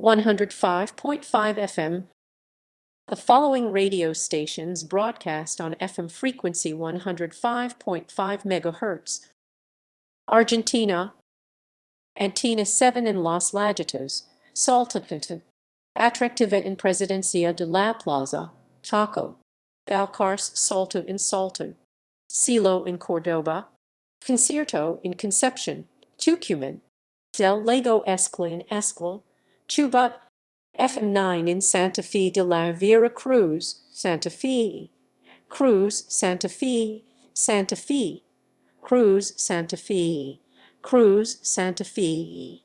105.5 FM. The following radio stations broadcast on FM frequency 105.5 MHz. Argentina, Antena 7 in Los Lajitos, Saltillo, Atractiva en Presidencia de la Plaza, Chaco, Valcarce Salto in Salto, Silo in Cordoba, Concierto in Concepcion, Tucumán, Del Lago Escla in Escla, Chubat, FM9 in Santa Fe de la Vera Cruz, Santa Fe, Cruz, Santa Fe, Santa Fe, Cruz, Santa Fe, Cruz, Santa Fe.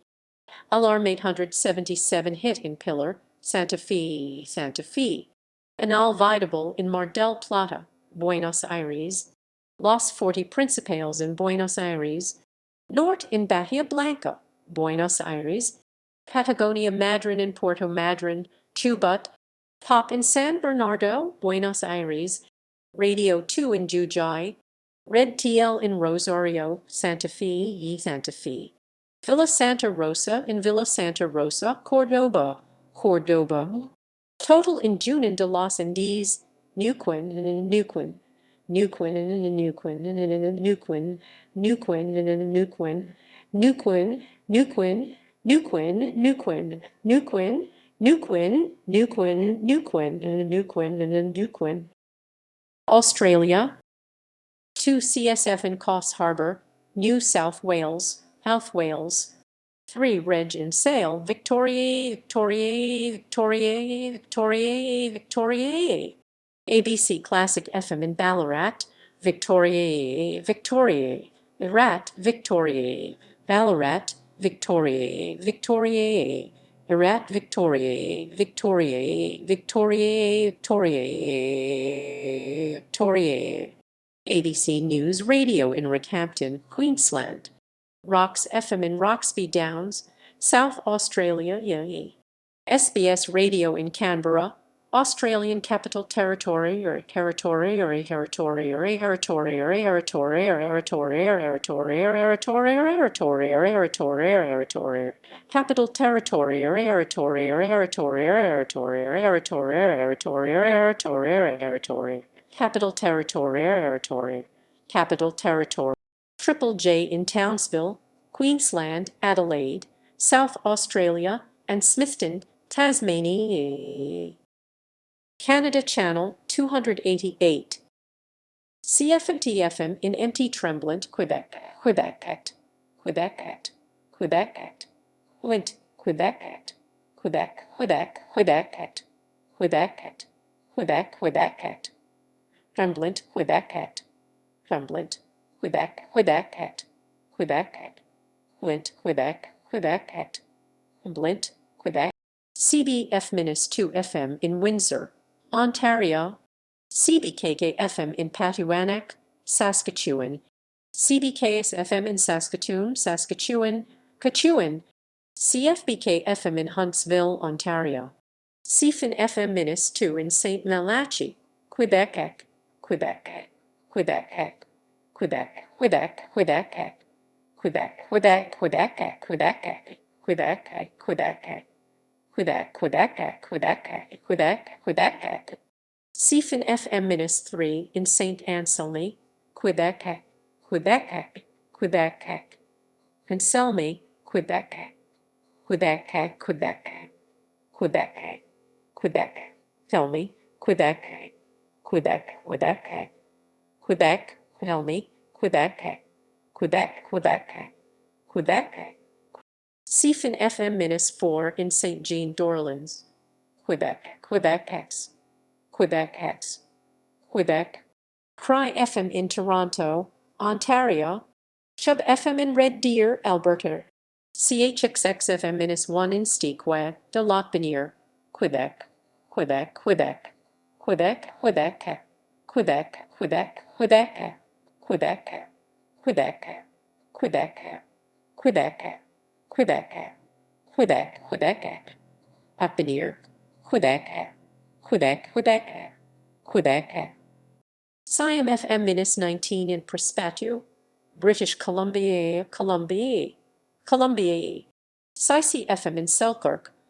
Alarm 877 hit in Pillar, Santa Fe, Santa Fe. Anal Vitable in Mar del Plata, Buenos Aires. Los 40 Principales in Buenos Aires. Norte in Bahia Blanca, Buenos Aires. Patagonia Madryn in Puerto Madryn, Chubut. Pop in San Bernardo, Buenos Aires. Radio 2 in Jujuy. Red TL in Rosario, Santa Fe, Santa Fe. Villa Santa Rosa in Villa Santa Rosa, Cordoba, Cordoba. Total in Junín de los Andes, Neuquén, Neuquén, Neuquén, Neuquén, Neuquén, Neuquén, Neuquén, Neuquén, Neuquén, Neuquén, Neuquén, Neuquén, Neuquén, Neuquén, Neuquén, Neuquén, Neuquén. Australia, 2 CSF in Coffs Harbour, New South Wales, South Wales. 3 Reg in Sale, Victoria, Victoria, Victoria, Victoria, Victoria. ABC Classic FM in Ballarat, Victoria, Victoria, Irat, Victoria, Ballarat, Victoria, Victoria, Irat, Victoria, Victoria, Victoria, Victoria, Victoria. ABC News Radio in Rockhampton, Queensland. Rocks FM in Roxby Downs, South Australia, SBS Radio in Canberra, Australian Capital Territory or Territory or Territory or Territory or Territory or Territory or Territory or Territory or Territory or Territory or Territory, Capital Territory or Territory or Territory or Territory or Territory or Territory or Territory or Territory, Capital Territory or Territory, Capital Territory. Triple J in Townsville, Queensland, Adelaide, South Australia, and Smithton, Tasmania. Canada Channel 288. CFMT-FM in Mt. Tremblant, Quebec, Quebec Act, Quebec Act, Quebec Act, Quint, Quebec Act, Quebec, Quebec, Quebec Act, Quebec Act, Quebec, Quebec Act, Tremblant, Quebec Act, Tremblant, Quebec, Quebec Act, Quebec Act, Quint, Quebec, Quebec Act, Tremblant, Quebec. CBF-2 FM in Windsor, Ontario. CBKK FM in Patiwanack, Saskatchewan. CBKS FM in Saskatoon, Saskatchewan, Katchewan. CFBK FM in Huntsville, Ontario. CFIN FM-2 in St. Malachi, Quebec, Quebec, Quebec, Quebec, Quebec, Quebec, Quebec, Quebec, Quebec, Quebec, Quebec, Quebec, Quebec, Quebec, Quebec, Quebec, Quebec. CFIN FM-3 in St. Anselme, Quebec, Quebec, Quebec, Anselme, Quebec, Quebec, Quebec, Quebec, Quebec, Felmy, Quebec, Quebec, Quebec, Quebec, Felmy, Quebec, Quebec, Quebec, Quebec. CFIN FM-4 in St. Jean d'Orleans, Quebec, Quebec X, Quebec X, Quebec. Cry FM in Toronto, Ontario. Chub FM in Red Deer, Alberta. CHXX FM-1 in Stequet, de Lotbiniere, Quebec, Quebec, Quebec, Quebec, Quebec, Quebec, Quebec, Quebec, Quebec, Quebec, Quebec, Quebec, Quebec, Quebec, Quebec, Papinier, Quebec, Quebec, Quebec, Quebec. Siam FM-19 in Prespatiu, British Columbia, Columbia, Columbia. Sicey FM in Selkirk,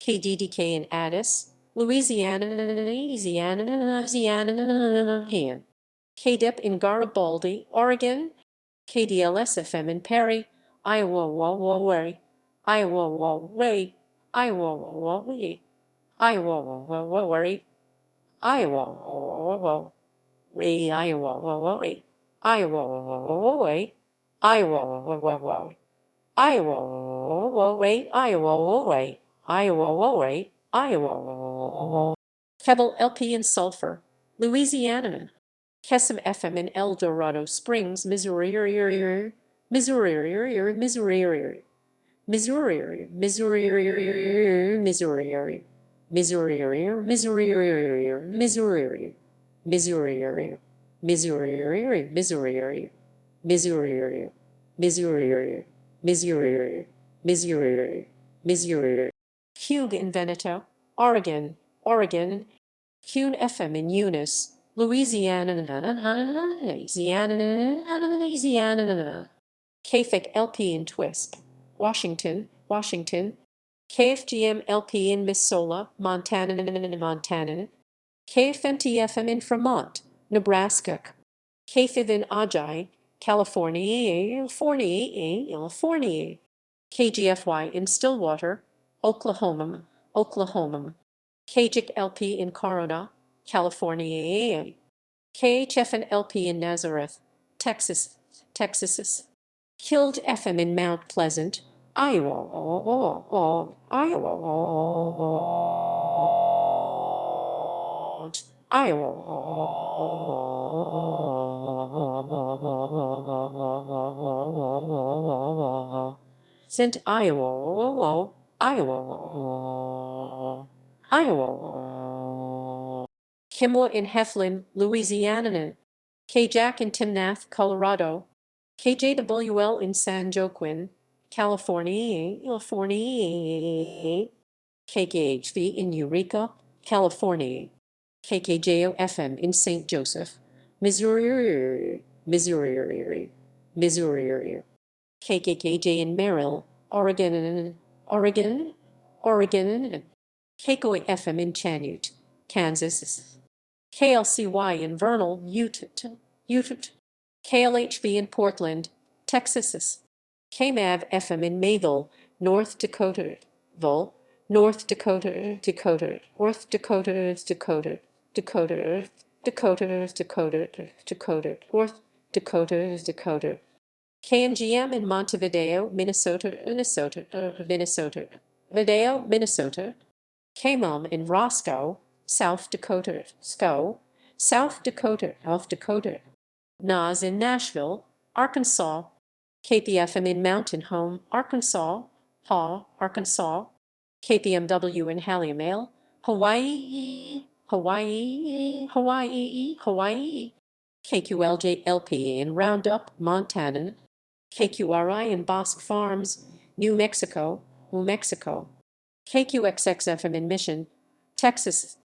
KDDK in Addis, Louisiana, KDEP in Garibaldi, Oregon, KDLS-FM in Perry, Iowa, Iowa, Iowa, Iowa, Iowa, Iowa, Iowa, Iowa, Iowa. Kettle LP in Sulphur, Louisiana. Kesem FM in El Dorado Springs, Missouri, Missouri, Missouri, Missouri, Missouri, Missouri, Missouri, Missouri, Missouri, Missouri, Missouri, Missouri, Missouri, Missouri, Missouri, Missouri, Missouri. Hugh in Veneto, Oregon, Oregon. Hugh FM in Eunice, Louisiana, Louisiana. KFIC LP in Twisp, Washington, Washington. KFGM LP in Missoula, Montana, Montana. KFMT-FM in Fremont, Nebraska. KFIV in Ojai, California, California. KGFY in Stillwater, Oklahoma, Oklahoma. KJIC LP in Corona, California. KHF and LP in Nazareth, Texas, Texas. Killed FM in Mount Pleasant, Iowa, Iowa. Sent Iowa, Iowa. Kimwa in Heflin, Louisiana. KJack in Timnath, Colorado. KJWL in San Joaquin, California, California. KKHV in Eureka, California. KKJO-FM in St. Joseph, Missouri, Missouri, Missouri. KKKJ in Merrill, Oregon, Oregon, Oregon. KKOI FM in Chanute, Kansas. KLCY in Vernal, Utah, Utah. KLHB in Portland, Texas. KMAV FM in Mayville, North Dakota, North Dakota, Dakota, North Dakota, Dakota, Dakota, Dakota, Dakota, Dakota, North Dakota, Dakota. KNGM in Montevideo, Minnesota, Minnesota, Minnesota, Video, Minnesota. KMOM in Roscoe, South Dakota, South Dakota, South Dakota. NAS in Nashville, Arkansas. KPFM in Mountain Home, Arkansas, Arkansas. KPMW in Halleyville, Hawaii, Hawaii, Hawaii, Hawaii. KQLJ-LP in Roundup, Montana. KQRI in Bosque Farms, New Mexico, New Mexico. KQXX-FM in Mission, Texas.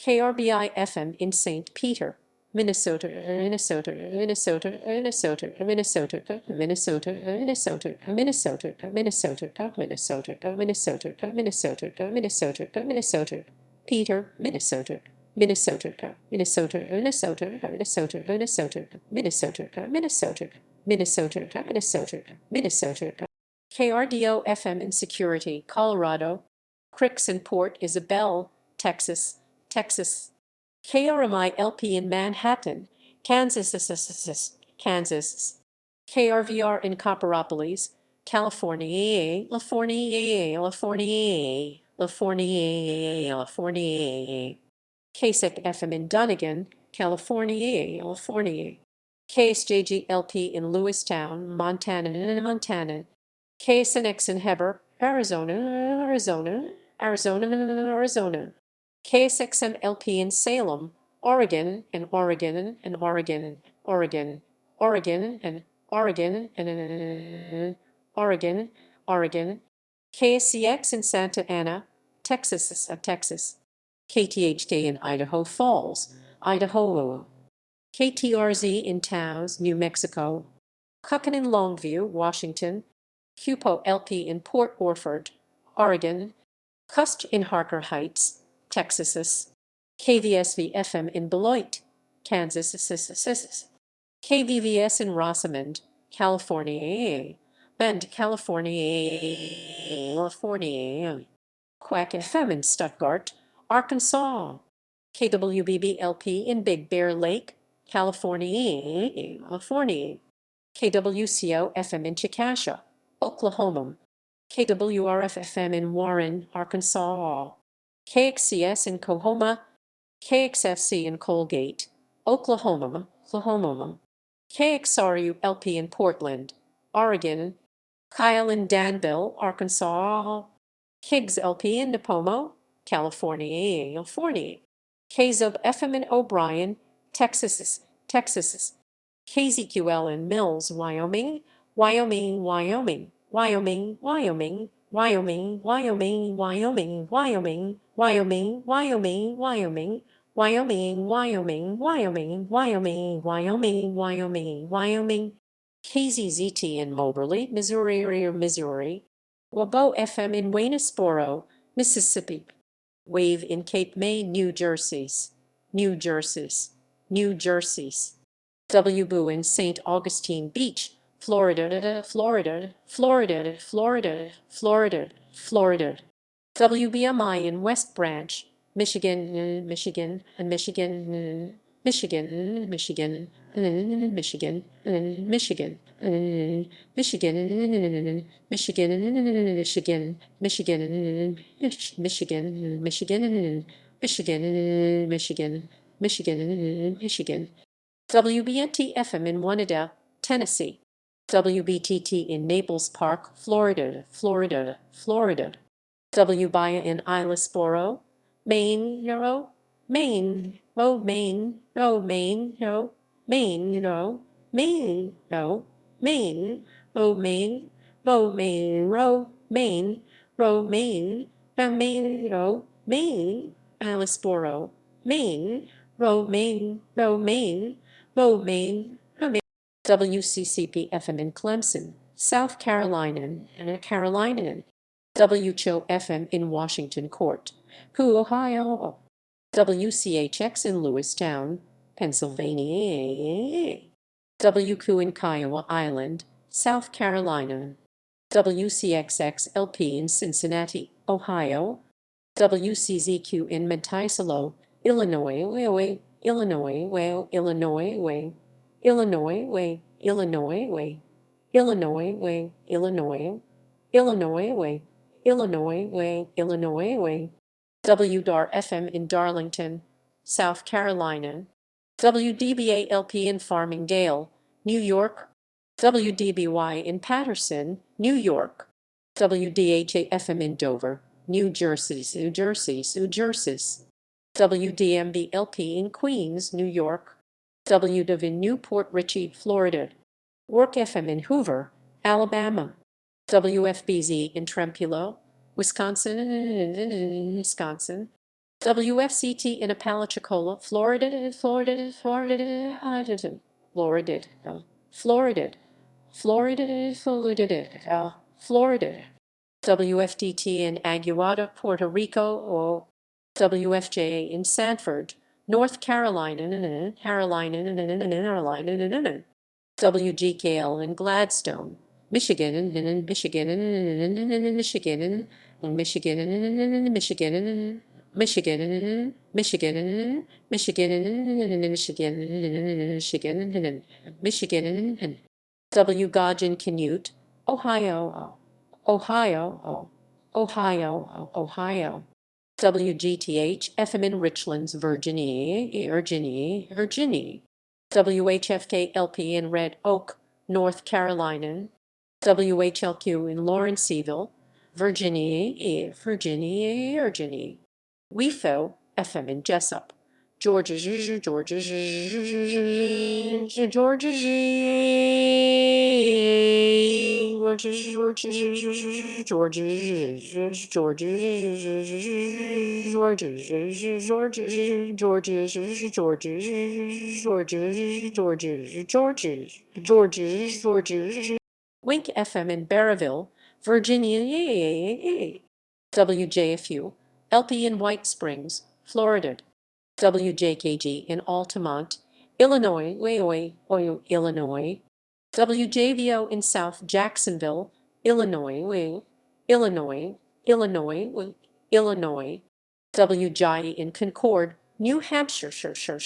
KRBI-FM in St. Peter, Minnesota, Minnesota, Minnesota, Minnesota, Minnesota, Minnesota, Minnesota, Minnesota, Minnesota, Minnesota, Minnesota, Minnesota, Minnesota, Minnesota, Peter, Minnesota, Minnesota, Minnesota, Minnesota, Minnesota, Minnesota, Minnesota, Minnesota, Minnesota, Minnesota, Minnesota. KRDO FM in Security, Colorado. Cricks in Port Isabel, Texas, Texas. KRMI LP in Manhattan, Kansas, Kansas. KRVR in Copperopolis, California, California, California, California, California. KSEC FM in Dunnigan, California, California. KSJG LP in Lewistown, Montana, Montana. KSNX in Heber, Arizona, Arizona, Arizona, Arizona. KSXM LP in Salem, Oregon, and Oregon, and Oregon, Oregon, Oregon, and Oregon, and Oregon, Oregon. KSCX in Santa Ana, Texas, Texas. KTHD in Idaho Falls, Idaho. KTRZ in Taos, New Mexico. Cuckin in Longview, Washington. QPO LP in Port Orford, Oregon. Cust in Harker Heights, Texas. KVSV-FM in Beloit, Kansas. KVVS in Rosamond, California. Bend, California. Quack FM in Stuttgart, Arkansas. KWBB-LP in Big Bear Lake, California. KWCO-FM in Chickasha, Oklahoma. KWRF-FM in Warren, Arkansas. KXCS in Coahoma, KXFC in Colgate, Oklahoma. KXRU-LP in Portland, Oregon. Kyle in Danville, Arkansas. Kiggs LP in Nipomo, California. KZUB-FM in O'Brien, Texas. KZQL in Mills, Wyoming. Wyoming. KZZT in Moberly, Missouri. Wabo FM in Waynesboro, Mississippi. Wave in Cape May, New Jerseys. WBOO in St. Augustine Beach, Florida. WBMI in West Branch, Michigan. WBNT-FM in Oneida, Tennessee. WBTT in Naples Park, Florida. WBIA in Islesboro, Maine. Islesboro, Maine. WCCP-FM in Clemson, South Carolina. WCHO-FM in Washington Court, Ohio. WCHX in Lewistown, Pennsylvania. WQ in Kiowa Island, South Carolina. WCXX-LP in Cincinnati, Ohio. WCZQ in Monticello, Illinois. WDAR-FM in Darlington, South Carolina. WDBA-LP in Farmingdale, New York. WDBY in Paterson, New York. WDHA-FM in Dover, New Jersey. WDMB-LP in Queens, New York. WDIV in Newport Richey, Florida. Work FM in Hoover, Alabama. WFBZ in Trempealeau, Wisconsin. WFCT in Apalachicola, Florida. WFDT in Aguada, Puerto Rico. WFJ in Sanford, North Carolina. WGKL in Gladstone, Michigan. WGOG in Canute, Ohio. WGTH-FM in Richlands, Virginia. WHFK-LP in Red Oak, North Carolina. WHLQ in Lawrenceville, Virginia. WeFo-FM in Jessup, Georgia. Wink FM in Barraville, Virginia. WJFU, LP in White Springs, Florida. WJKG in Altamont, Illinois, Illinois. WJVO in South Jacksonville, Illinois, Illinois, Illinois. WJI in Concord, New Hampshire, Hampshire,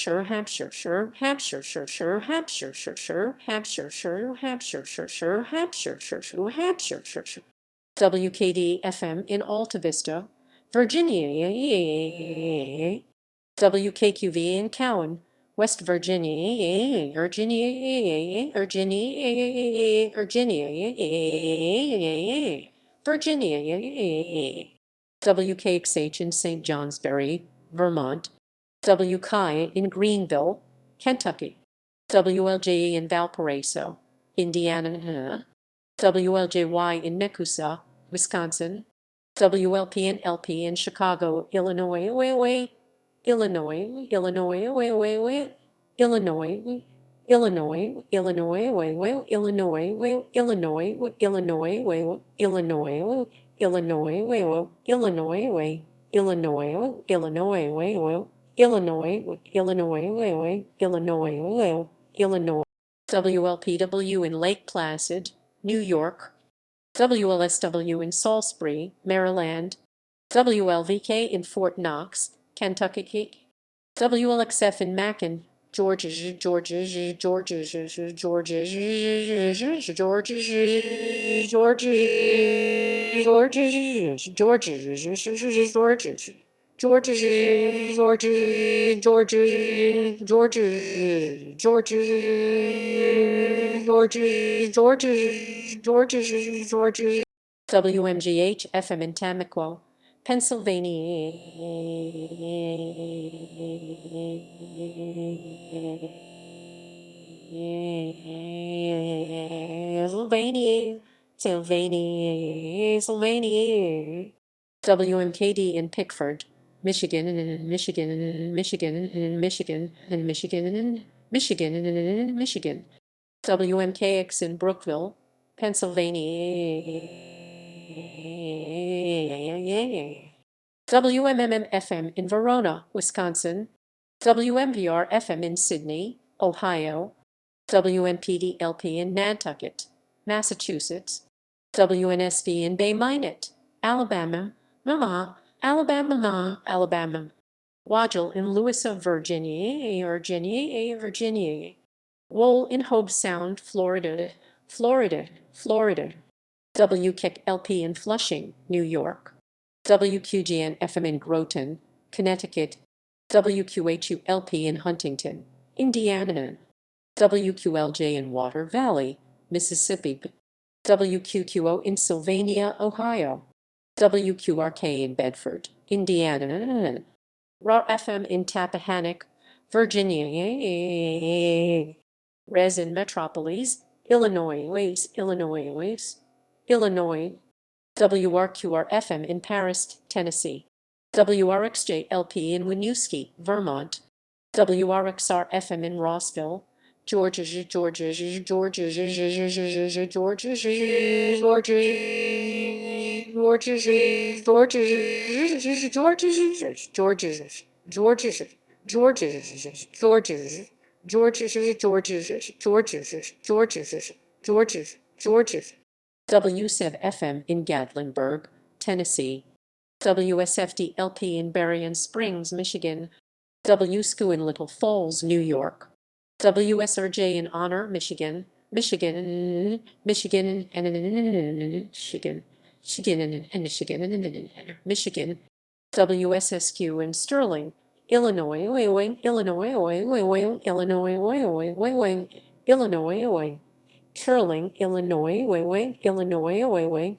WKD FM in Alta Vista, Virginia. WKQV in Cowan, West Virginia, Virginia. WKXH in St. Johnsbury, Vermont. WKI in Greenville, Kentucky. WLJE in Valparaiso, Indiana. WLJY in Nekoosa, Wisconsin. WLP and LP in Chicago, Illinois, Illinois, Illinois, Illinois, Illinois, Illinois, Illinois, Illinois, Illinois, Illinois, Illinois, Illinois, Illinois, Illinois, Illinois, WLPW in Lake Placid, New York. WLSW in Salisbury, Maryland. WLVK in Fort Knox, Kentucky. WLXF in Macon, Georgia. WMGH FM in Tamaqua, Pennsylvania. Sylvania. WMKD in Pickford, Michigan, Michigan. WMKX in Brookville, Pennsylvania. WMMM FM in Verona, Wisconsin. WMVR FM in Sydney, Ohio. WMPD LP in Nantucket, Massachusetts. WNSV in Bay Minot, Alabama. Alabama. Wagel in Louisa, Virginia. Wool in Hobe Sound, Florida. WKIC LP in Flushing, New York. WQGN FM in Groton, Connecticut. WQHU LP in Huntington, Indiana. WQLJ in Water Valley, Mississippi. WQQO in Sylvania, Ohio. WQRK in Bedford, Indiana. RAW FM in Tappahannock, Virginia. Res in Metropolis, Illinois. WRQR FM in Paris, Tennessee. WRXJ LP in Winooski, Vermont. WRXR FM in Rossville, Georgia. WSEV FM in Gatlinburg, Tennessee. WSFD LP in Berrien Springs, Michigan. WSCU in Little Falls, New York. WSRJ in Honor, Michigan. Michigan. WSSQ in Sterling, Illinois. Sterling, Illinois, Illinois.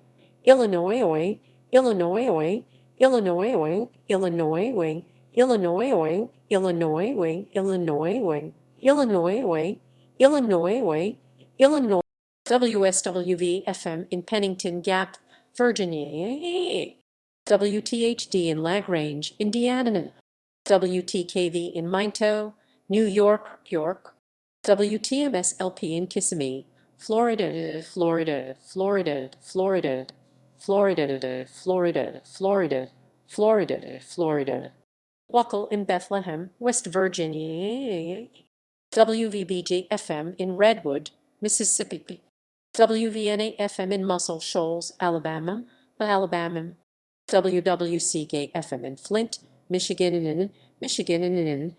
WSWV FM in Pennington Gap, Virginia. WTHD in Lagrange, Indiana. WTKV in Minto, New York. WTMS LP in Kissimmee, Florida. Florida, Florida, Florida, Florida, Florida. Wackle in Bethlehem, West Virginia. WVBG-FM in Redwood, Mississippi. WVNA-FM in Muscle Shoals, Alabama, Alabama. WWCK-FM in Flint, Michigan, Michigan.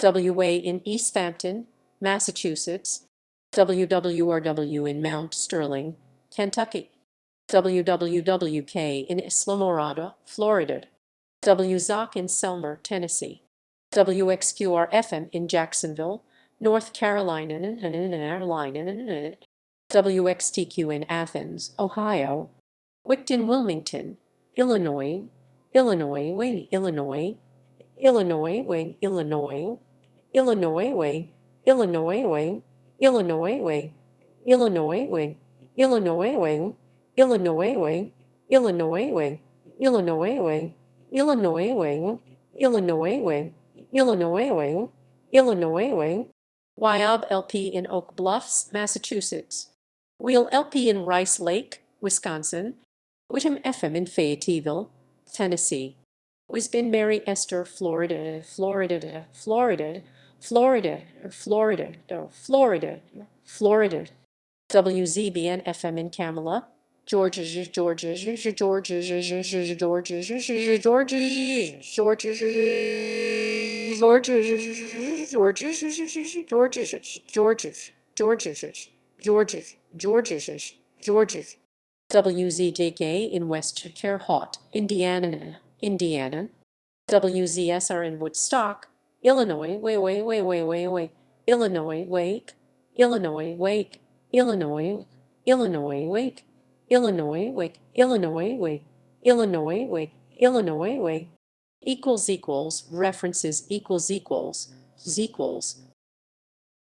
WA in East Hampton, Massachusetts. WWRW in Mount Sterling, Kentucky. WWWK in Islamorada, Florida. WZOC in Selmer, Tennessee. WXQR-FM in Jacksonville, North Carolina. WXTQ in Athens, Ohio. WICT in Wilmington, Illinois. Illinois, Illinois, Illinois, Illinois, Illinois, Illinois, Illinois, Illinois, Illinois, Illinois, Illinois, Illinois, Illinois, Illinois, Illinois, Illinois, Illinois, YOB LP in Oak Bluffs, Massachusetts. Wheel LP in Rice Lake, Wisconsin. Whittam FM in Fayetteville, Tennessee. Wisbin Mary Esther, Florida, Florida, Florida, Florida, Florida, Florida, Florida. WZBN FM in Camilla, Georgia, Georgia, Georgia, Georgia, Georgia, Georgia, Georgia, Georgia. WZJK in West Terre Haute, Indiana, Indiana. WZSR in Woodstock, Illinois, Illinois, Wake, Illinois, Wake, Illinois, Illinois, Wake, Illinois, Wake, Illinois, Wake, Illinois, Wake, Illinois, Wake. References equals